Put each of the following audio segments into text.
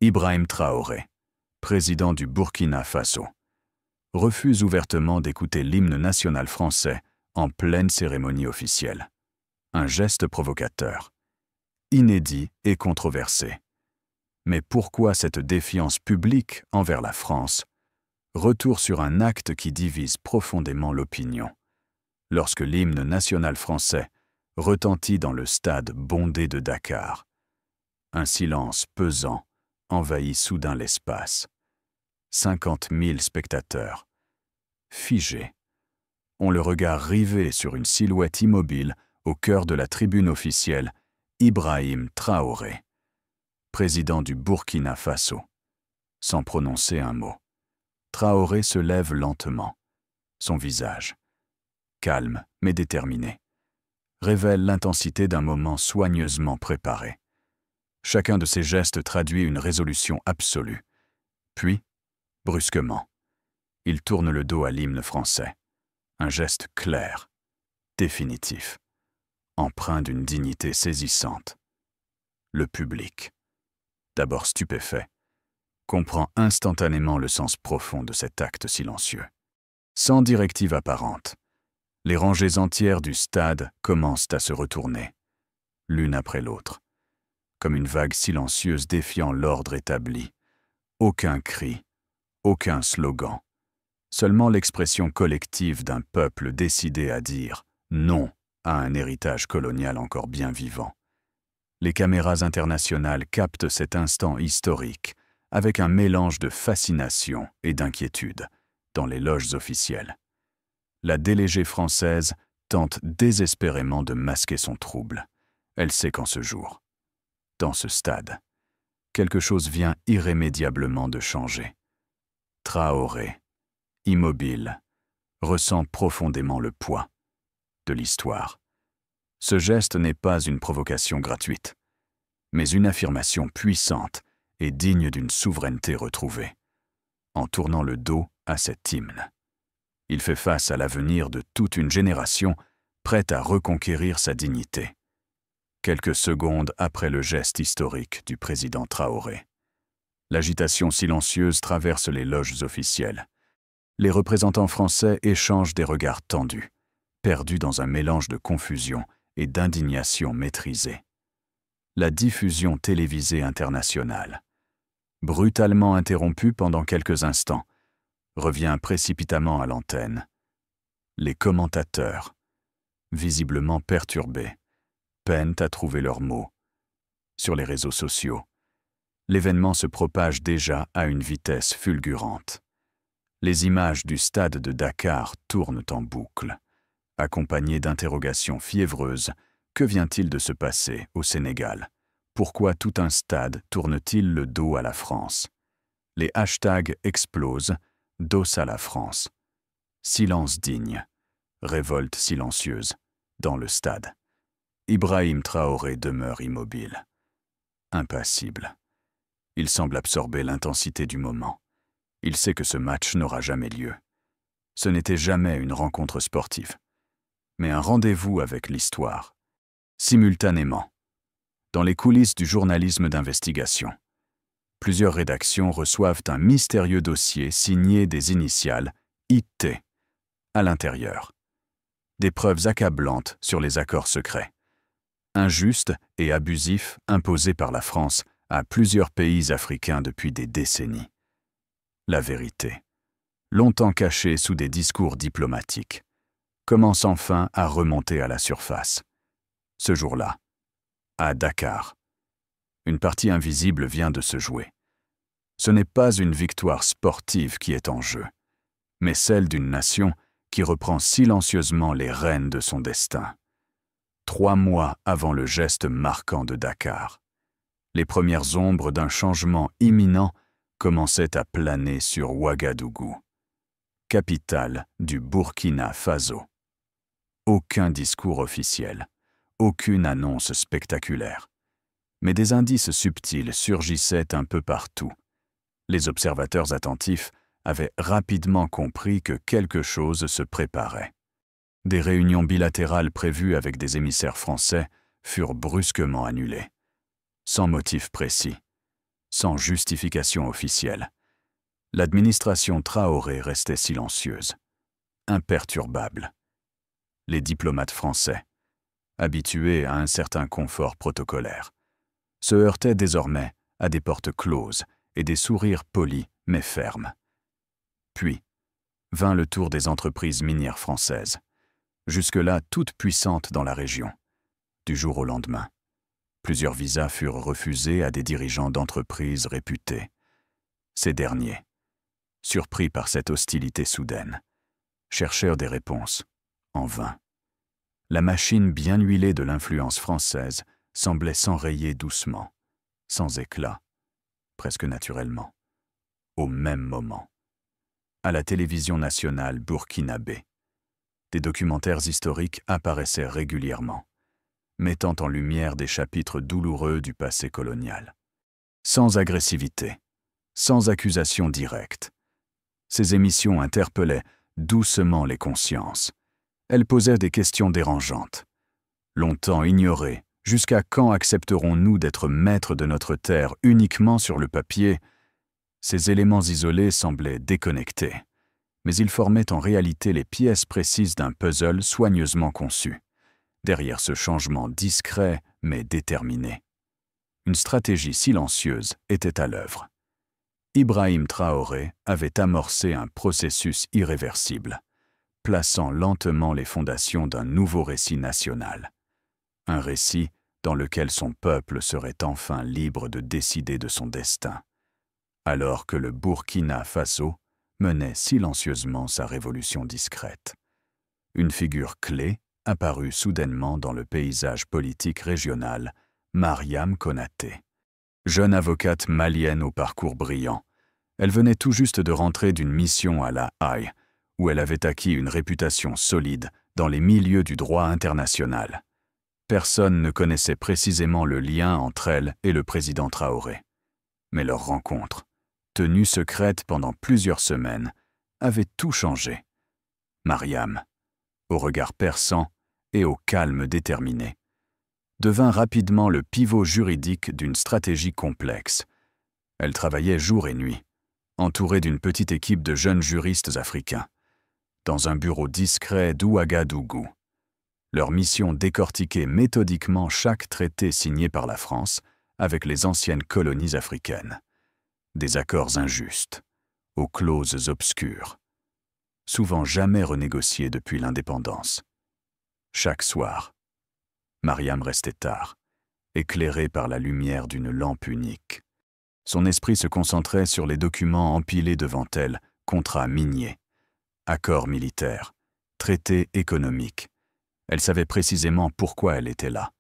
Ibrahim Traoré, président du Burkina Faso, refuse ouvertement d'écouter l'hymne national français en pleine cérémonie officielle. Un geste provocateur, inédit et controversé. Mais pourquoi cette défiance publique envers la France? Retour sur un acte qui divise profondément l'opinion. Lorsque l'hymne national français retentit dans le stade bondé de Dakar, un silence pesant envahit soudain l'espace. 50 000 spectateurs, figés, ont le regard rivé sur une silhouette immobile au cœur de la tribune officielle, Ibrahim Traoré, président du Burkina Faso. Sans prononcer un mot, Traoré se lève lentement. Son visage, calme mais déterminé, révèle l'intensité d'un moment soigneusement préparé. Chacun de ses gestes traduit une résolution absolue. Puis, brusquement, il tourne le dos à l'hymne français. Un geste clair, définitif, empreint d'une dignité saisissante. Le public, d'abord stupéfait, comprend instantanément le sens profond de cet acte silencieux. Sans directive apparente, les rangées entières du stade commencent à se retourner, l'une après l'autre, comme une vague silencieuse défiant l'ordre établi. Aucun cri, aucun slogan, seulement l'expression collective d'un peuple décidé à dire non à un héritage colonial encore bien vivant. Les caméras internationales captent cet instant historique avec un mélange de fascination et d'inquiétude dans les loges officielles. La déléguée française tente désespérément de masquer son trouble. Elle sait qu'en ce jour, dans ce stade, quelque chose vient irrémédiablement de changer. Traoré, immobile, ressent profondément le poids de l'histoire. Ce geste n'est pas une provocation gratuite, mais une affirmation puissante et digne d'une souveraineté retrouvée. En tournant le dos à cet hymne, il fait face à l'avenir de toute une génération prête à reconquérir sa dignité. Quelques secondes après le geste historique du président Traoré, l'agitation silencieuse traverse les loges officielles. Les représentants français échangent des regards tendus, perdus dans un mélange de confusion et d'indignation maîtrisée. La diffusion télévisée internationale, brutalement interrompue pendant quelques instants, revient précipitamment à l'antenne. Les commentateurs, visiblement perturbés, peinent à trouver leurs mots. Sur les réseaux sociaux, l'événement se propage déjà à une vitesse fulgurante. Les images du stade de Dakar tournent en boucle, accompagnées d'interrogations fiévreuses. Que vient-il de se passer au Sénégal? Pourquoi tout un stade tourne-t-il le dos à la France? Les hashtags explosent, dos à la France. Silence digne, révolte silencieuse, dans le stade. Ibrahim Traoré demeure immobile, impassible. Il semble absorber l'intensité du moment. Il sait que ce match n'aura jamais lieu. Ce n'était jamais une rencontre sportive, mais un rendez-vous avec l'histoire. Simultanément, dans les coulisses du journalisme d'investigation, plusieurs rédactions reçoivent un mystérieux dossier signé des initiales IT à l'intérieur. Des preuves accablantes sur les accords secrets, injustes et abusifs imposés par la France à plusieurs pays africains depuis des décennies. La vérité, longtemps cachée sous des discours diplomatiques, commence enfin à remonter à la surface. Ce jour-là, à Dakar, une partie invisible vient de se jouer. Ce n'est pas une victoire sportive qui est en jeu, mais celle d'une nation qui reprend silencieusement les rênes de son destin. 3 mois avant le geste marquant de Dakar, les premières ombres d'un changement imminent commençaient à planer sur Ouagadougou, capitale du Burkina Faso. Aucun discours officiel, aucune annonce spectaculaire. Mais des indices subtils surgissaient un peu partout. Les observateurs attentifs avaient rapidement compris que quelque chose se préparait. Des réunions bilatérales prévues avec des émissaires français furent brusquement annulées, sans motif précis, sans justification officielle. L'administration Traoré restait silencieuse, imperturbable. Les diplomates français, habitués à un certain confort protocolaire, se heurtaient désormais à des portes closes et des sourires polis mais fermes. Puis vint le tour des entreprises minières françaises, jusque-là toutes puissantes dans la région. Du jour au lendemain, plusieurs visas furent refusés à des dirigeants d'entreprises réputés. Ces derniers, surpris par cette hostilité soudaine, cherchèrent des réponses, en vain. La machine bien huilée de l'influence française semblait s'enrayer doucement, sans éclat, presque naturellement, au même moment. À la télévision nationale burkinabé, des documentaires historiques apparaissaient régulièrement, mettant en lumière des chapitres douloureux du passé colonial. Sans agressivité, sans accusation directe, ces émissions interpellaient doucement les consciences. Elles posaient des questions dérangeantes. Longtemps ignorées, jusqu'à quand accepterons-nous d'être maîtres de notre terre uniquement sur le papier? Ces éléments isolés semblaient déconnectés, mais ils formaient en réalité les pièces précises d'un puzzle soigneusement conçu. Derrière ce changement discret mais déterminé, une stratégie silencieuse était à l'œuvre. Ibrahim Traoré avait amorcé un processus irréversible, plaçant lentement les fondations d'un nouveau récit national. Un récit dans lequel son peuple serait enfin libre de décider de son destin, alors que le Burkina Faso menait silencieusement sa révolution discrète. Une figure clé apparut soudainement dans le paysage politique régional, Mariam Konaté. Jeune avocate malienne au parcours brillant, elle venait tout juste de rentrer d'une mission à La Haye, où elle avait acquis une réputation solide dans les milieux du droit international. Personne ne connaissait précisément le lien entre elle et le président Traoré. Mais leur rencontre, tenue secrète pendant plusieurs semaines, avait tout changé. Mariam, au regard perçant et au calme déterminé, devint rapidement le pivot juridique d'une stratégie complexe. Elle travaillait jour et nuit, entourée d'une petite équipe de jeunes juristes africains, dans un bureau discret d'Ouagadougou. Leur mission décortiquait méthodiquement chaque traité signé par la France avec les anciennes colonies africaines. Des accords injustes, aux clauses obscures, souvent jamais renégociés depuis l'indépendance. Chaque soir, Mariam restait tard, éclairée par la lumière d'une lampe unique. Son esprit se concentrait sur les documents empilés devant elle, contrats miniers, accords militaires, traités économiques. Elle savait précisément pourquoi elle était là.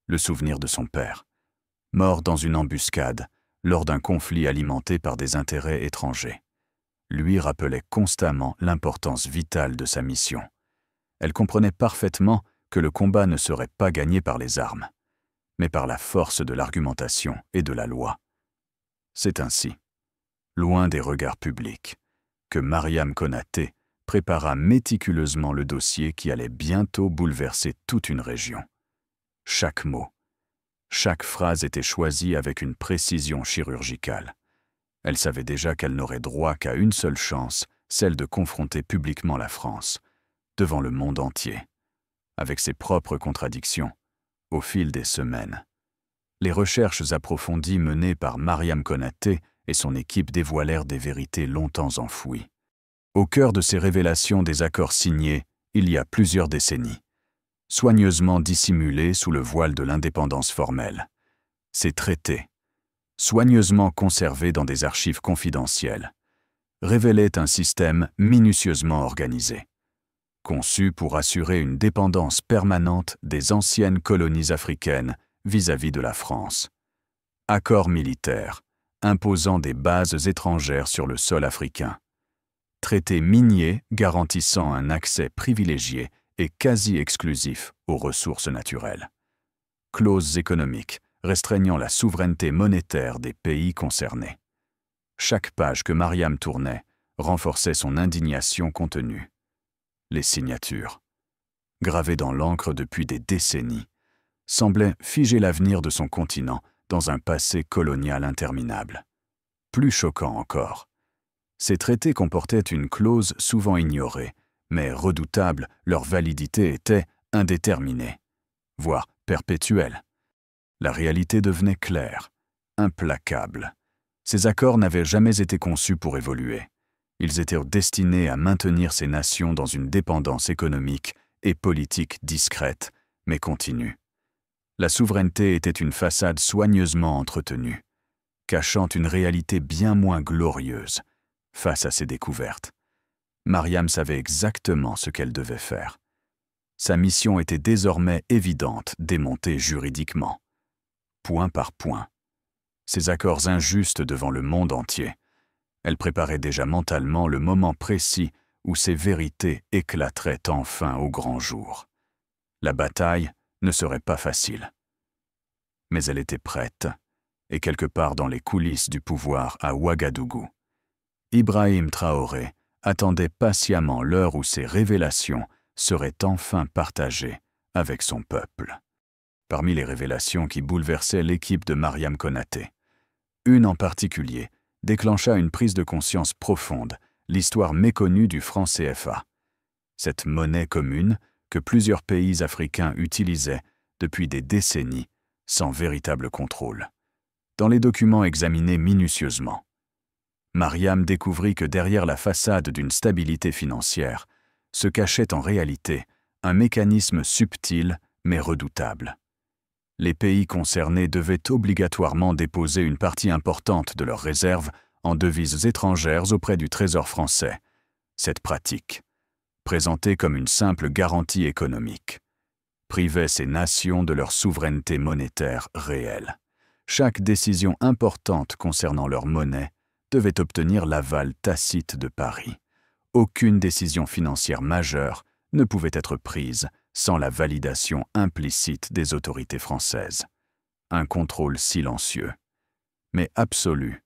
Le souvenir de son père, mort dans une embuscade lors d'un conflit alimenté par des intérêts étrangers, lui rappelait constamment l'importance vitale de sa mission. Elle comprenait parfaitement que le combat ne serait pas gagné par les armes, mais par la force de l'argumentation et de la loi. C'est ainsi, loin des regards publics, que Mariam Konaté prépara méticuleusement le dossier qui allait bientôt bouleverser toute une région. Chaque mot, chaque phrase était choisie avec une précision chirurgicale. Elle savait déjà qu'elle n'aurait droit qu'à une seule chance, celle de confronter publiquement la France, devant le monde entier, avec ses propres contradictions, au fil des semaines. Les recherches approfondies menées par Mariam Konaté et son équipe dévoilèrent des vérités longtemps enfouies. Au cœur de ces révélations des accords signés, il y a plusieurs décennies, soigneusement dissimulés sous le voile de l'indépendance formelle. Ces traités, soigneusement conservés dans des archives confidentielles, révélaient un système minutieusement organisé, conçu pour assurer une dépendance permanente des anciennes colonies africaines vis-à-vis de la France. Accords militaires, imposant des bases étrangères sur le sol africain. Traités miniers garantissant un accès privilégié et quasi exclusif aux ressources naturelles. Clauses économiques restreignant la souveraineté monétaire des pays concernés. Chaque page que Mariam tournait renforçait son indignation contenue. Les signatures, gravées dans l'encre depuis des décennies, semblaient figer l'avenir de son continent dans un passé colonial interminable. Plus choquant encore, ces traités comportaient une clause souvent ignorée, mais redoutable, leur validité était indéterminée, voire perpétuelle. La réalité devenait claire, implacable. Ces accords n'avaient jamais été conçus pour évoluer. Ils étaient destinés à maintenir ces nations dans une dépendance économique et politique discrète, mais continue. La souveraineté était une façade soigneusement entretenue, cachant une réalité bien moins glorieuse face à ces découvertes. Mariam savait exactement ce qu'elle devait faire. Sa mission était désormais évidente, démontée juridiquement. Point par point. Ces accords injustes devant le monde entier. Elle préparait déjà mentalement le moment précis où ces vérités éclateraient enfin au grand jour. La bataille ne serait pas facile. Mais elle était prête, et quelque part dans les coulisses du pouvoir à Ouagadougou, Ibrahim Traoré attendait patiemment l'heure où ces révélations seraient enfin partagées avec son peuple. Parmi les révélations qui bouleversaient l'équipe de Mariam Konaté, une en particulier déclencha une prise de conscience profonde, l'histoire méconnue du franc CFA. Cette monnaie commune que plusieurs pays africains utilisaient depuis des décennies sans véritable contrôle. Dans les documents examinés minutieusement, Mariam découvrit que derrière la façade d'une stabilité financière se cachait en réalité un mécanisme subtil mais redoutable. Les pays concernés devaient obligatoirement déposer une partie importante de leurs réserves en devises étrangères auprès du Trésor français. Cette pratique, présentée comme une simple garantie économique, privait ces nations de leur souveraineté monétaire réelle. Chaque décision importante concernant leur monnaie devait obtenir l'aval tacite de Paris. Aucune décision financière majeure ne pouvait être prise sans la validation implicite des autorités françaises. Un contrôle silencieux, mais absolu.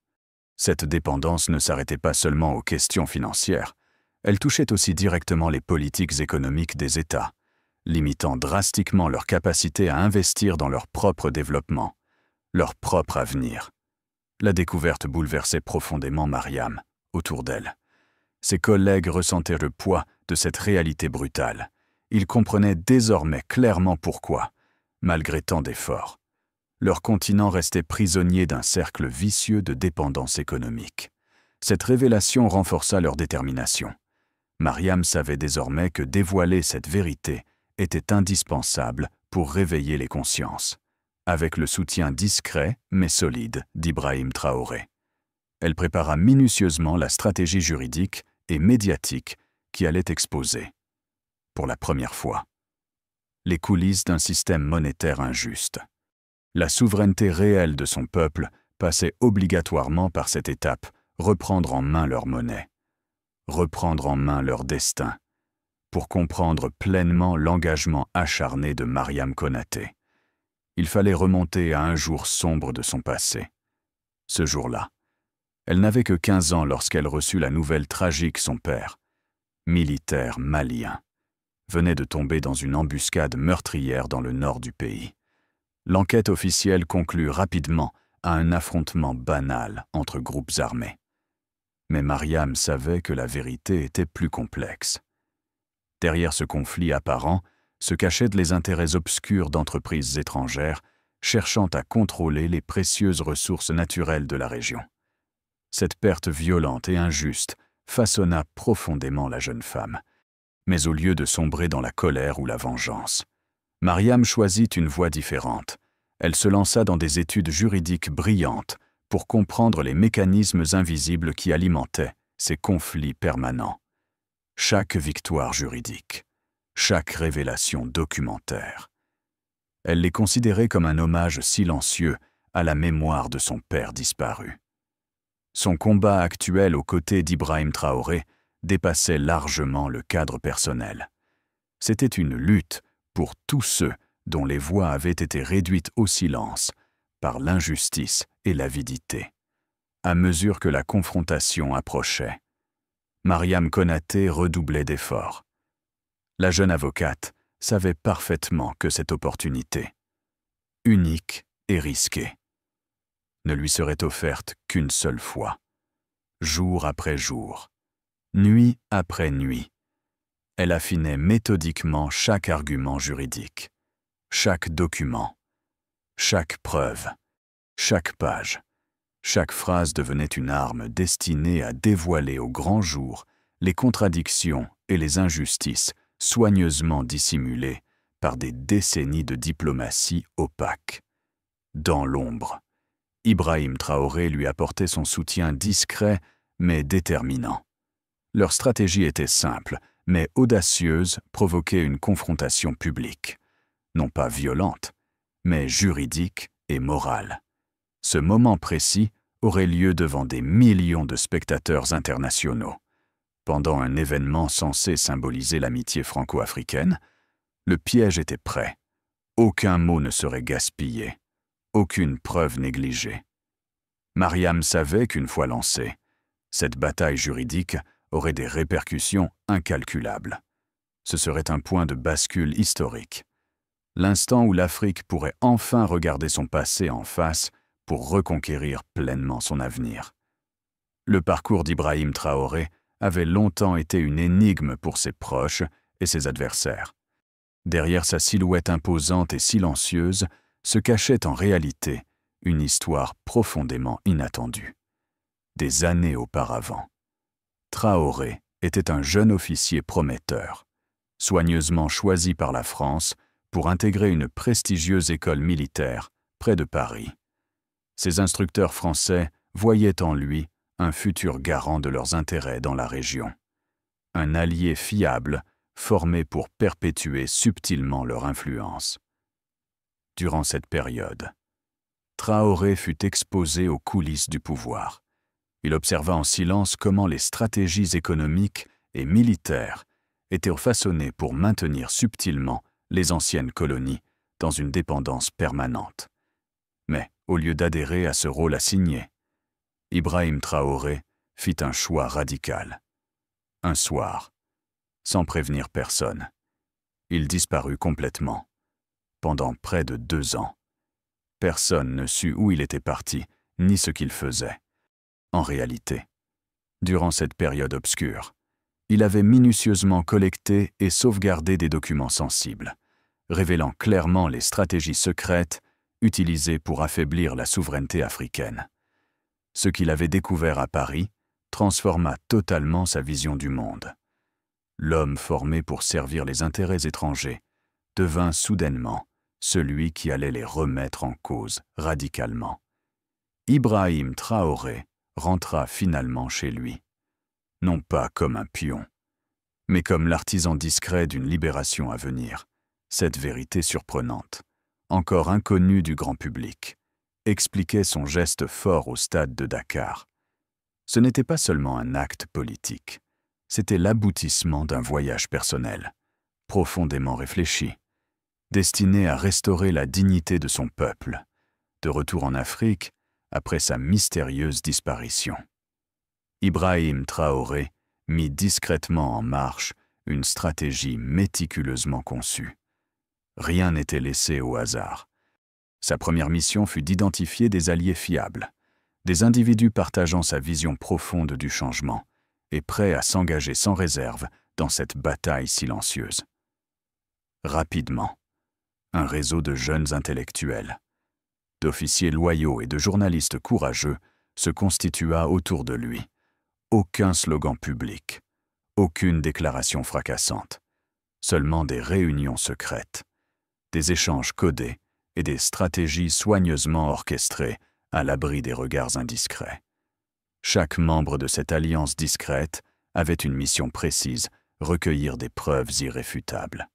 Cette dépendance ne s'arrêtait pas seulement aux questions financières, elle touchait aussi directement les politiques économiques des États, limitant drastiquement leur capacité à investir dans leur propre développement, leur propre avenir. La découverte bouleversait profondément Mariam, autour d'elle. Ses collègues ressentaient le poids de cette réalité brutale. Ils comprenaient désormais clairement pourquoi, malgré tant d'efforts, leur continent restait prisonnier d'un cercle vicieux de dépendance économique. Cette révélation renforça leur détermination. Mariam savait désormais que dévoiler cette vérité était indispensable pour réveiller les consciences, avec le soutien discret mais solide d'Ibrahim Traoré. Elle prépara minutieusement la stratégie juridique et médiatique qui allait exposer, pour la première fois, les coulisses d'un système monétaire injuste. La souveraineté réelle de son peuple passait obligatoirement par cette étape, reprendre en main leur monnaie, reprendre en main leur destin, pour comprendre pleinement l'engagement acharné de Mariam Konaté. Il fallait remonter à un jour sombre de son passé. Ce jour-là, elle n'avait que 15 ans lorsqu'elle reçut la nouvelle tragique son père, militaire malien, venait de tomber dans une embuscade meurtrière dans le nord du pays. L'enquête officielle conclut rapidement à un affrontement banal entre groupes armés. Mais Mariam savait que la vérité était plus complexe. Derrière ce conflit apparent se cachaient les intérêts obscurs d'entreprises étrangères cherchant à contrôler les précieuses ressources naturelles de la région. Cette perte violente et injuste façonna profondément la jeune femme. Mais au lieu de sombrer dans la colère ou la vengeance, Mariam choisit une voie différente. Elle se lança dans des études juridiques brillantes pour comprendre les mécanismes invisibles qui alimentaient ces conflits permanents. Chaque victoire juridique, chaque révélation documentaire. Elle les considérait comme un hommage silencieux à la mémoire de son père disparu. Son combat actuel aux côtés d'Ibrahim Traoré dépassait largement le cadre personnel. C'était une lutte pour tous ceux dont les voix avaient été réduites au silence par l'injustice et l'avidité. À mesure que la confrontation approchait, Mariam Konaté redoublait d'efforts. La jeune avocate savait parfaitement que cette opportunité, unique et risquée, ne lui serait offerte qu'une seule fois. Jour après jour, nuit après nuit, elle affinait méthodiquement chaque argument juridique, chaque document, chaque preuve, chaque page. Chaque phrase devenait une arme destinée à dévoiler au grand jour les contradictions et les injustices soigneusement dissimulées par des décennies de diplomatie opaque. Dans l'ombre, Ibrahim Traoré lui apportait son soutien discret mais déterminant. Leur stratégie était simple, mais audacieuse, provoquer une confrontation publique. Non pas violente, mais juridique et morale. Ce moment précis aurait lieu devant des millions de spectateurs internationaux. Pendant un événement censé symboliser l'amitié franco-africaine, le piège était prêt. Aucun mot ne serait gaspillé, aucune preuve négligée. Mariam savait qu'une fois lancée, cette bataille juridique aurait des répercussions incalculables. Ce serait un point de bascule historique. L'instant où l'Afrique pourrait enfin regarder son passé en face pour reconquérir pleinement son avenir. Le parcours d'Ibrahim Traoré avait longtemps été une énigme pour ses proches et ses adversaires. Derrière sa silhouette imposante et silencieuse se cachait en réalité une histoire profondément inattendue. Des années auparavant, Traoré était un jeune officier prometteur, soigneusement choisi par la France pour intégrer une prestigieuse école militaire près de Paris. Ses instructeurs français voyaient en lui un futur garant de leurs intérêts dans la région. Un allié fiable formé pour perpétuer subtilement leur influence. Durant cette période, Traoré fut exposé aux coulisses du pouvoir. Il observa en silence comment les stratégies économiques et militaires étaient façonnées pour maintenir subtilement les anciennes colonies dans une dépendance permanente. Mais, au lieu d'adhérer à ce rôle assigné, Ibrahim Traoré fit un choix radical. Un soir, sans prévenir personne, il disparut complètement. Pendant près de 2 ans, personne ne sut où il était parti, ni ce qu'il faisait. En réalité, durant cette période obscure, il avait minutieusement collecté et sauvegardé des documents sensibles, révélant clairement les stratégies secrètes utilisées pour affaiblir la souveraineté africaine. Ce qu'il avait découvert à Paris transforma totalement sa vision du monde. L'homme formé pour servir les intérêts étrangers devint soudainement celui qui allait les remettre en cause radicalement. Ibrahim Traoré rentra finalement chez lui, non pas comme un pion, mais comme l'artisan discret d'une libération à venir. Cette vérité surprenante, encore inconnue du grand public, expliquait son geste fort au stade de Dakar. Ce n'était pas seulement un acte politique, c'était l'aboutissement d'un voyage personnel, profondément réfléchi, destiné à restaurer la dignité de son peuple, de retour en Afrique après sa mystérieuse disparition. Ibrahim Traoré mit discrètement en marche une stratégie méticuleusement conçue. Rien n'était laissé au hasard. Sa première mission fut d'identifier des alliés fiables, des individus partageant sa vision profonde du changement et prêts à s'engager sans réserve dans cette bataille silencieuse. Rapidement, un réseau de jeunes intellectuels, d'officiers loyaux et de journalistes courageux se constitua autour de lui. Aucun slogan public, aucune déclaration fracassante, seulement des réunions secrètes, des échanges codés et des stratégies soigneusement orchestrées à l'abri des regards indiscrets. Chaque membre de cette alliance discrète avait une mission précise, recueillir des preuves irréfutables,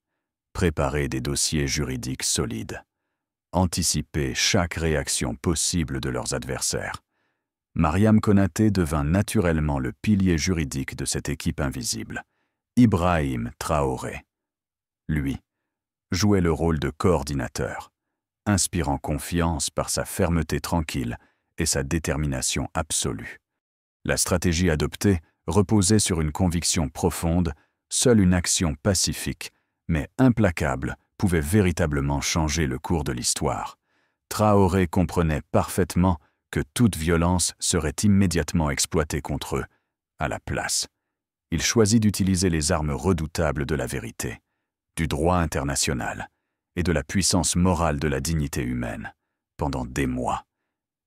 préparer des dossiers juridiques solides, anticiper chaque réaction possible de leurs adversaires. Mariam Konaté devint naturellement le pilier juridique de cette équipe invisible. Ibrahim Traoré, lui, jouait le rôle de coordinateur, inspirant confiance par sa fermeté tranquille et sa détermination absolue. La stratégie adoptée reposait sur une conviction profonde, seule une action pacifique, mais implacable, pouvait véritablement changer le cours de l'histoire. Traoré comprenait parfaitement que toute violence serait immédiatement exploitée contre eux. À la place, il choisit d'utiliser les armes redoutables de la vérité, du droit international et de la puissance morale de la dignité humaine. Pendant des mois,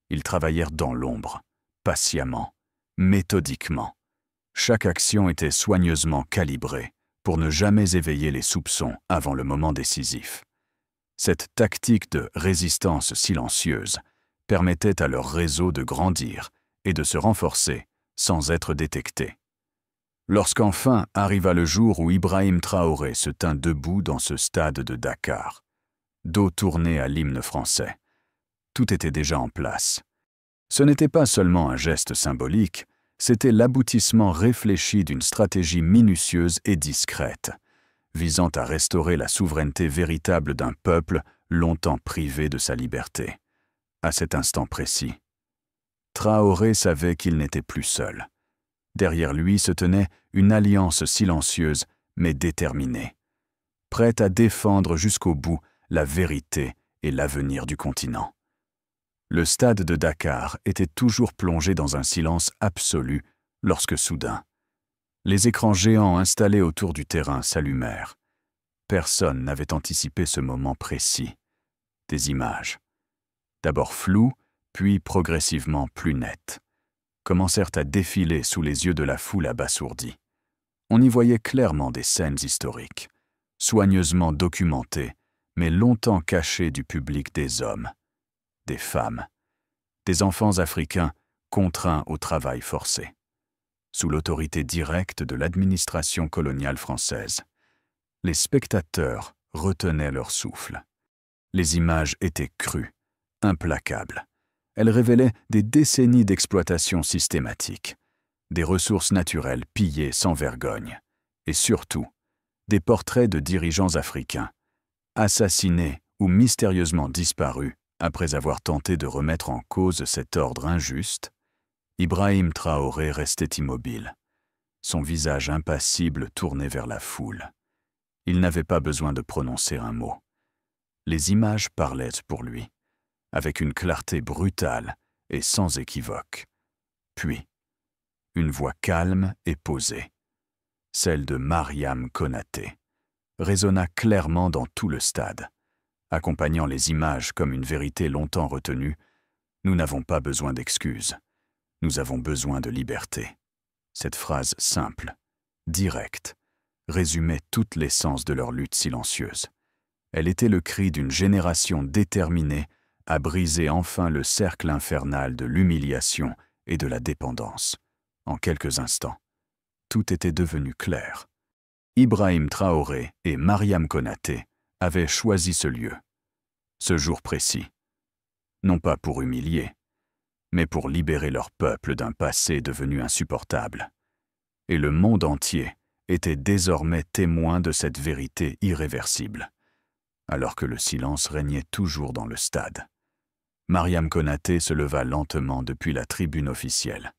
ils travaillèrent dans l'ombre, patiemment, méthodiquement. Chaque action était soigneusement calibrée pour ne jamais éveiller les soupçons avant le moment décisif. Cette tactique de résistance silencieuse permettait à leur réseau de grandir et de se renforcer sans être détecté. Lorsqu'enfin arriva le jour où Ibrahim Traoré se tint debout dans ce stade de Dakar, dos tourné à l'hymne français, tout était déjà en place. Ce n'était pas seulement un geste symbolique, c'était l'aboutissement réfléchi d'une stratégie minutieuse et discrète, visant à restaurer la souveraineté véritable d'un peuple longtemps privé de sa liberté. À cet instant précis, Traoré savait qu'il n'était plus seul. Derrière lui se tenait une alliance silencieuse mais déterminée, prête à défendre jusqu'au bout la vérité et l'avenir du continent. Le stade de Dakar était toujours plongé dans un silence absolu lorsque soudain, les écrans géants installés autour du terrain s'allumèrent. Personne n'avait anticipé ce moment précis. Des images, d'abord floues, puis progressivement plus nettes, commencèrent à défiler sous les yeux de la foule abasourdie. On y voyait clairement des scènes historiques, soigneusement documentées, mais longtemps cachées du public des hommes, des femmes, des enfants africains contraints au travail forcé, sous l'autorité directe de l'administration coloniale française. Les spectateurs retenaient leur souffle. Les images étaient crues, implacables. Elles révélaient des décennies d'exploitation systématique, des ressources naturelles pillées sans vergogne, et surtout, des portraits de dirigeants africains, assassinés ou mystérieusement disparus après avoir tenté de remettre en cause cet ordre injuste. Ibrahim Traoré restait immobile, son visage impassible tourné vers la foule. Il n'avait pas besoin de prononcer un mot. Les images parlaient pour lui, avec une clarté brutale et sans équivoque. Puis, une voix calme et posée, celle de Mariam Konaté, résonna clairement dans tout le stade, accompagnant les images comme une vérité longtemps retenue. Nous n'avons pas besoin d'excuses. Nous avons besoin de liberté. Cette phrase simple, directe, résumait toute l'essence de leur lutte silencieuse. Elle était le cri d'une génération déterminée à briser enfin le cercle infernal de l'humiliation et de la dépendance. En quelques instants, tout était devenu clair. Ibrahim Traoré et Mariam Konaté avaient choisi ce lieu, ce jour précis, non pas pour humilier, mais pour libérer leur peuple d'un passé devenu insupportable. Et le monde entier était désormais témoin de cette vérité irréversible, alors que le silence régnait toujours dans le stade. Mariam Konaté se leva lentement depuis la tribune officielle,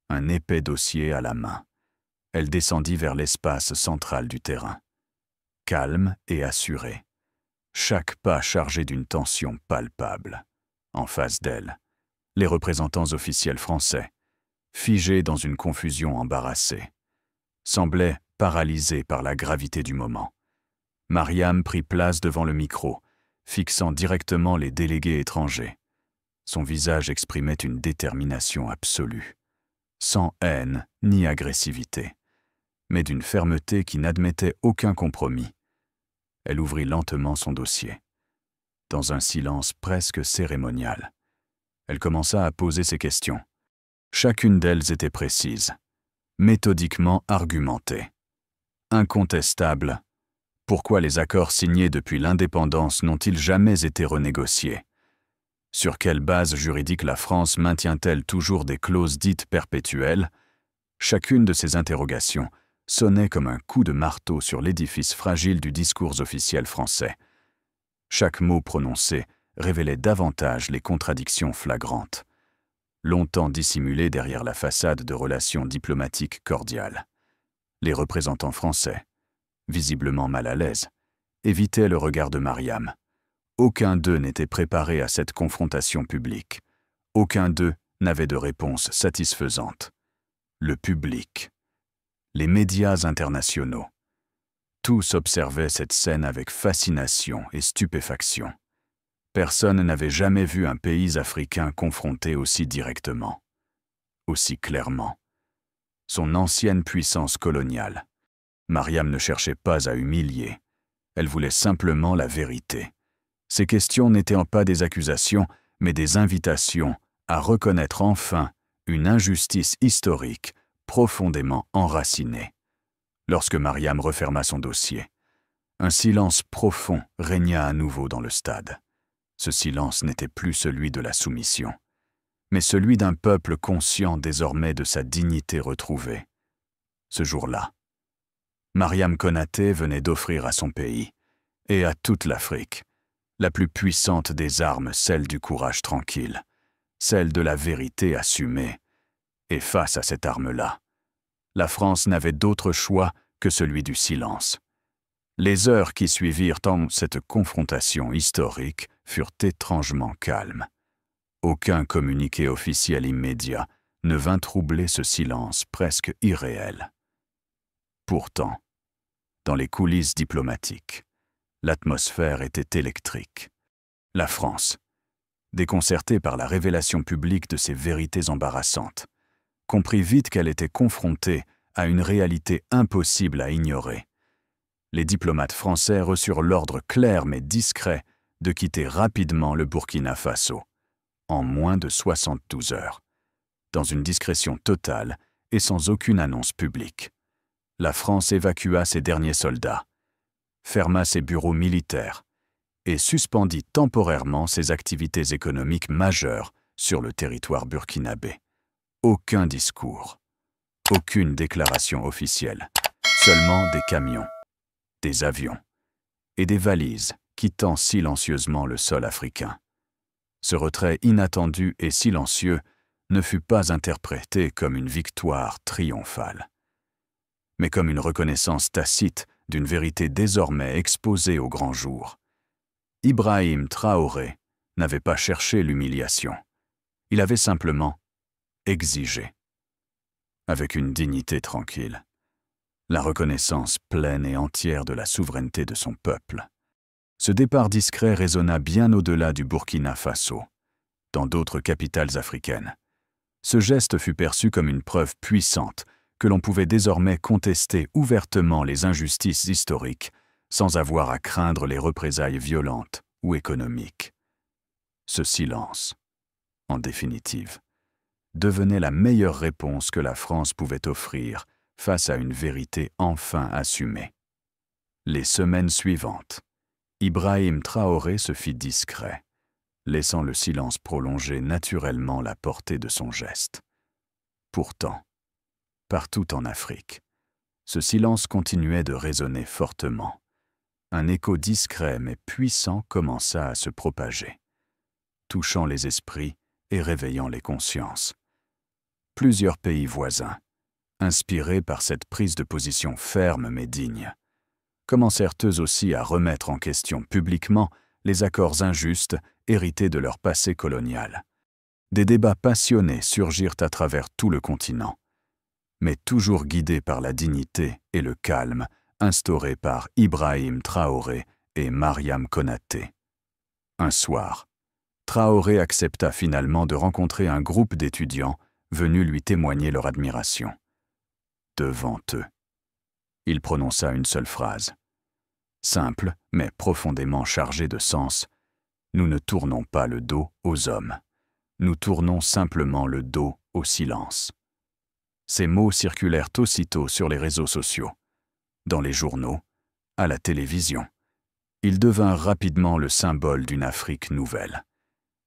un épais dossier à la main. Elle descendit vers l'espace central du terrain, calme et assurée, chaque pas chargé d'une tension palpable. En face d'elle, les représentants officiels français, figés dans une confusion embarrassée, semblaient paralysés par la gravité du moment. Mariam prit place devant le micro, fixant directement les délégués étrangers. Son visage exprimait une détermination absolue, sans haine ni agressivité, mais d'une fermeté qui n'admettait aucun compromis. Elle ouvrit lentement son dossier. Dans un silence presque cérémonial, elle commença à poser ses questions. Chacune d'elles était précise, méthodiquement argumentée. Incontestable, pourquoi les accords signés depuis l'indépendance n'ont-ils jamais été renégociés? Sur quelle base juridique la France maintient-elle toujours des clauses dites perpétuelles? Chacune de ces interrogations sonnait comme un coup de marteau sur l'édifice fragile du discours officiel français. Chaque mot prononcé révélait davantage les contradictions flagrantes, longtemps dissimulées derrière la façade de relations diplomatiques cordiales. Les représentants français, visiblement mal à l'aise, évitaient le regard de Mariam. Aucun d'eux n'était préparé à cette confrontation publique. Aucun d'eux n'avait de réponse satisfaisante. Le public, les médias internationaux, tous observaient cette scène avec fascination et stupéfaction. Personne n'avait jamais vu un pays africain confronté aussi directement, aussi clairement. Son ancienne puissance coloniale. Mariam ne cherchait pas à humilier. Elle voulait simplement la vérité. Ses questions n'étaient pas des accusations, mais des invitations à reconnaître enfin une injustice historique profondément enracinée. Lorsque Mariam referma son dossier, un silence profond régna à nouveau dans le stade. Ce silence n'était plus celui de la soumission, mais celui d'un peuple conscient désormais de sa dignité retrouvée. Ce jour-là, Mariam Konaté venait d'offrir à son pays, et à toute l'Afrique, la plus puissante des armes, celle du courage tranquille, celle de la vérité assumée. Et face à cette arme-là, la France n'avait d'autre choix que celui du silence. Les heures qui suivirent cette confrontation historique furent étrangement calmes. Aucun communiqué officiel immédiat ne vint troubler ce silence presque irréel. Pourtant, dans les coulisses diplomatiques, l'atmosphère était électrique. La France, déconcertée par la révélation publique de ces vérités embarrassantes, comprit vite qu'elle était confrontée à une réalité impossible à ignorer. Les diplomates français reçurent l'ordre clair mais discret de quitter rapidement le Burkina Faso, en moins de 72 heures, dans une discrétion totale et sans aucune annonce publique. La France évacua ses derniers soldats, ferma ses bureaux militaires et suspendit temporairement ses activités économiques majeures sur le territoire burkinabé. Aucun discours, aucune déclaration officielle, seulement des camions, des avions et des valises quittant silencieusement le sol africain. Ce retrait inattendu et silencieux ne fut pas interprété comme une victoire triomphale, mais comme une reconnaissance tacite d'une vérité désormais exposée au grand jour. Ibrahim Traoré n'avait pas cherché l'humiliation. Il avait simplement exigé, avec une dignité tranquille, la reconnaissance pleine et entière de la souveraineté de son peuple. Ce départ discret résonna bien au-delà du Burkina Faso, dans d'autres capitales africaines. Ce geste fut perçu comme une preuve puissante que l'on pouvait désormais contester ouvertement les injustices historiques sans avoir à craindre les représailles violentes ou économiques. Ce silence, en définitive, devenait la meilleure réponse que la France pouvait offrir face à une vérité enfin assumée. Les semaines suivantes, Ibrahim Traoré se fit discret, laissant le silence prolonger naturellement la portée de son geste. Pourtant, partout en Afrique, ce silence continuait de résonner fortement. Un écho discret mais puissant commença à se propager, touchant les esprits et réveillant les consciences. Plusieurs pays voisins, inspirés par cette prise de position ferme mais digne, commencèrent eux aussi à remettre en question publiquement les accords injustes hérités de leur passé colonial. Des débats passionnés surgirent à travers tout le continent, mais toujours guidés par la dignité et le calme instaurés par Ibrahim Traoré et Mariam Konaté. Un soir, Traoré accepta finalement de rencontrer un groupe d'étudiants venus lui témoigner leur admiration. Devant eux, il prononça une seule phrase. Simple, mais profondément chargée de sens. Nous ne tournons pas le dos aux hommes. Nous tournons simplement le dos au silence. Ces mots circulèrent aussitôt sur les réseaux sociaux, dans les journaux, à la télévision. Ils devinrent rapidement le symbole d'une Afrique nouvelle,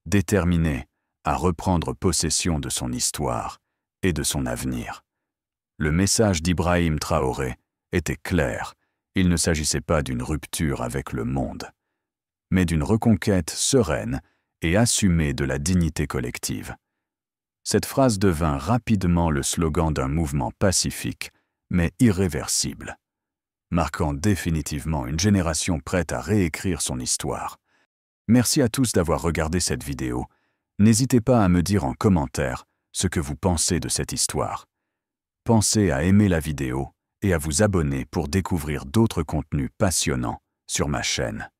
déterminée à reprendre possession de son histoire et de son avenir. Le message d'Ibrahim Traoré était clair. Il ne s'agissait pas d'une rupture avec le monde, mais d'une reconquête sereine et assumée de la dignité collective. Cette phrase devint rapidement le slogan d'un mouvement pacifique, mais irréversible, marquant définitivement une génération prête à réécrire son histoire. Merci à tous d'avoir regardé cette vidéo. N'hésitez pas à me dire en commentaire ce que vous pensez de cette histoire. Pensez à aimer la vidéo et à vous abonner pour découvrir d'autres contenus passionnants sur ma chaîne.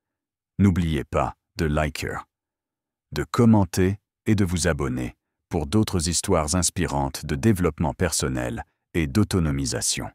N'oubliez pas de liker, de commenter et de vous abonner pour d'autres histoires inspirantes de développement personnel et d'autonomisation.